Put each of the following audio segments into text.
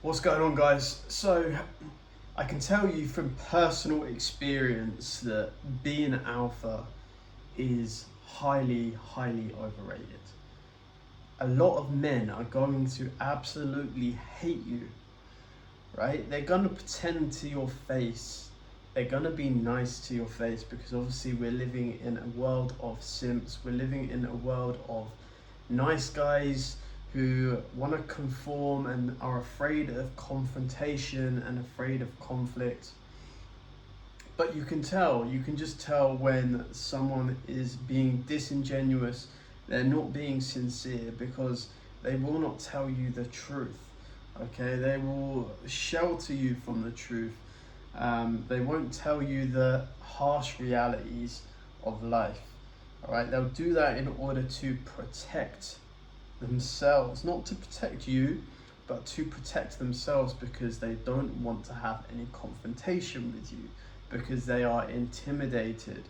What's going on, guys? So I can tell you from personal experience that being alpha is highly overrated. A lot of men are going to absolutely hate you, right? They're going to pretend to your face. They're going to be nice to your face because obviously we're living in a world of simps. We're living in a world of nice guys who want to conform and are afraid of confrontation and afraid of conflict. But you can just tell when someone is being disingenuous, they're not being sincere, because they will not tell you the truth. Okay, they will shelter you from the truth. They won't tell you the harsh realities of life. All right, they'll do that in order to protect themselves, not to protect you, but to protect themselves, because they don't want to have any confrontation with you, because they are intimidated.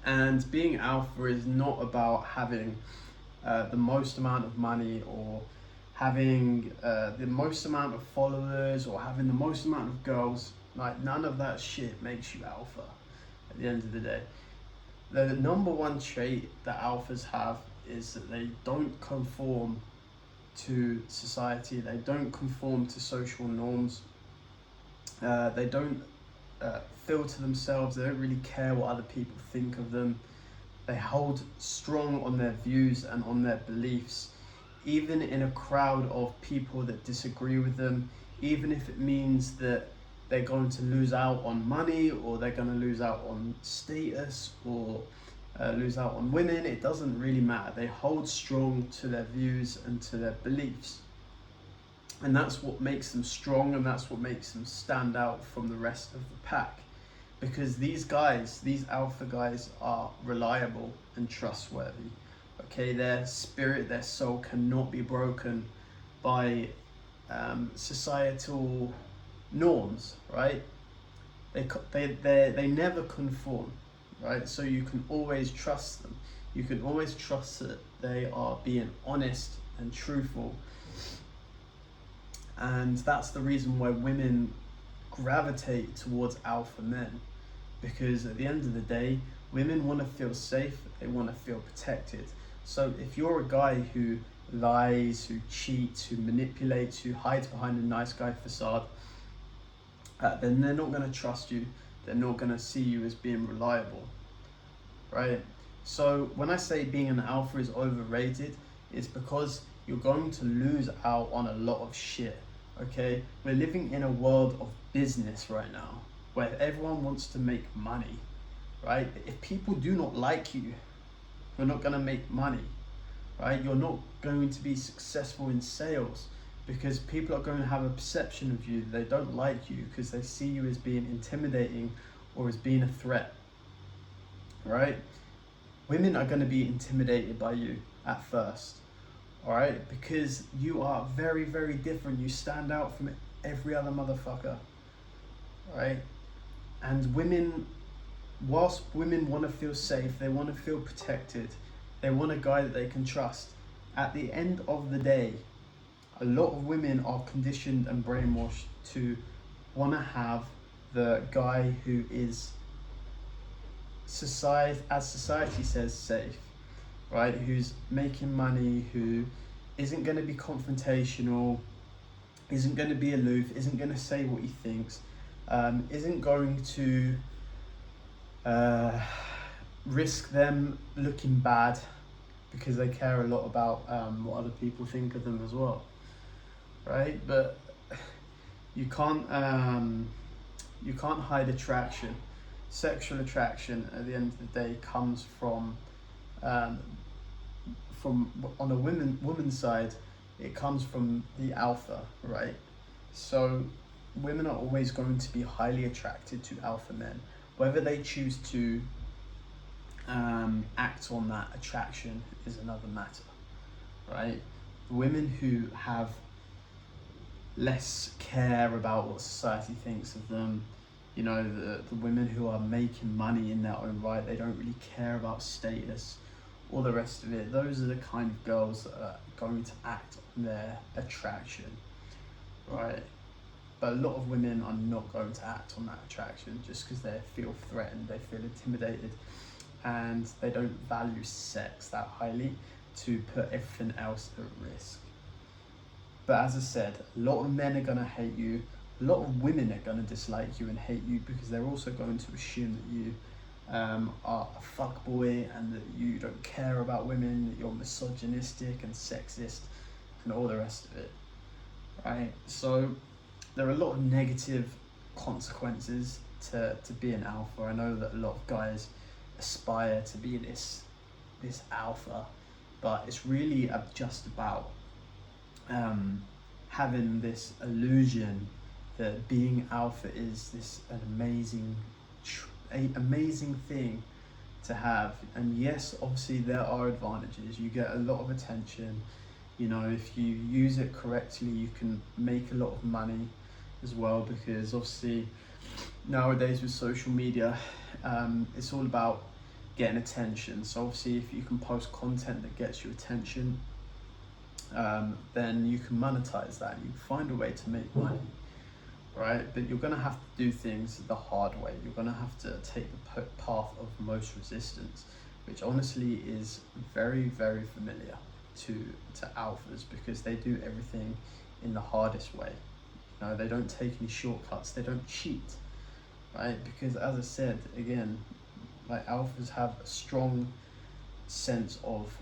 And being alpha is not about having the most amount of money, or having the most amount of followers, or having the most amount of girls. Like, none of that shit makes you alpha at the end of the day. The number one trait that alphas have is that they don't conform to society. They don't conform to social norms. They don't filter themselves. They don't really care what other people think of them. They hold strong on their views and on their beliefs, even in a crowd of people that disagree with them, even if it means that they're going to lose out on money, or they're going to lose out on status, or lose out on women. It doesn't really matter. They hold strong to their views and to their beliefs. And that's what makes them strong, and that's what makes them stand out from the rest of the pack. Because these guys, these alpha guys, are reliable and trustworthy. Okay, their spirit, their soul cannot be broken by societal norms, right? They never conform, right? So you can always trust them. You can always trust that they are being honest and truthful. And that's the reason why women gravitate towards alpha men, because at the end of the day, women want to feel safe, they want to feel protected. So if you're a guy who lies, who cheats, who manipulates, who hides behind a nice guy facade, then they're not going to trust you. They're not going to see you as being reliable, right? So when I say being an alpha is overrated, it's because you're going to lose out on a lot of shit, okay? We're living in a world of business right now, where everyone wants to make money, right? If people do not like you, you're not going to make money, right? You're not going to be successful in sales, because people are going to have a perception of you. They don't like you because they see you as being intimidating or as being a threat, right? Women are going to be intimidated by you at first, all right? Because you are very different. You stand out from every other motherfucker, right? And women, whilst women want to feel safe, they want to feel protected, they want a guy that they can trust. At the end of the day, a lot of women are conditioned and brainwashed to want to have the guy who is society says safe, right? Who's making money, who isn't going to be confrontational, isn't going to be aloof, isn't going to say what he thinks, isn't going to risk them looking bad, because they care a lot about what other people think of them as well, right? But you can't hide attraction. Sexual attraction at the end of the day comes from on a woman's side, it comes from the alpha, right? So women are always going to be highly attracted to alpha men, whether they choose to act on that attraction is another matter, right? Women who have less care about what society thinks of them, you know, the women who are making money in their own right, they don't really care about status, all the rest of it. Those are the kind of girls that are going to act on their attraction. right? But a lot of women are not going to act on that attraction just because they feel threatened, they feel intimidated, and they don't value sex that highly to put everything else at risk. But as I said, a lot of men are going to hate you, a lot of women are going to dislike you and hate you because they're also going to assume that you are a fuckboy and that you don't care about women, that you're misogynistic and sexist and all the rest of it, right? So there are a lot of negative consequences to being alpha. I know that a lot of guys aspire to be this alpha, but it's really just about having this illusion that being alpha is this an amazing thing to have. And yes, obviously there are advantages. You get a lot of attention. You know, if you use it correctly, you can make a lot of money as well, because obviously nowadays with social media, it's all about getting attention. So obviously if you can post content that gets you attention, then you can monetize that. You can find a way to make money, right? But you're going to have to do things the hard way. You're going to have to take the path of most resistance, which honestly is very, very familiar to alphas, because they do everything in the hardest way. You know, they don't take any shortcuts, they don't cheat, right? Because as I said, again, like, alphas have a strong sense of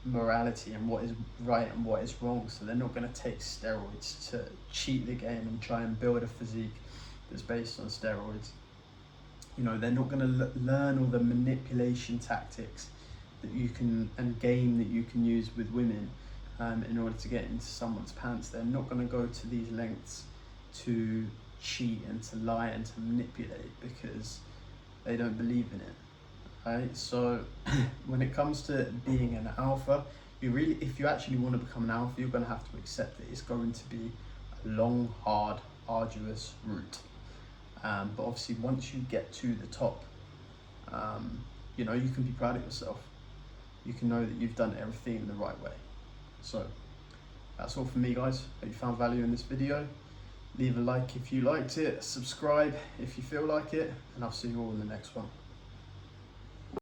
morality and what is right and what is wrong, so they're not going to take steroids to cheat the game and try and build a physique that's based on steroids. You know, they're not going to learn all the manipulation tactics that you can, and game that you can use with women in order to get into someone's pants. They're not going to go to these lengths to cheat and to lie and to manipulate because they don't believe in it. Right? So when it comes to being an alpha, if you actually want to become an alpha, you're going to have to accept that it's going to be a long, hard, arduous route. But obviously once you get to the top, you know, you can be proud of yourself. You can know that you've done everything in the right way. So that's all from me, guys. Hope you found value in this video. Leave a like if you liked it, subscribe if you feel like it, and I'll see you all in the next one.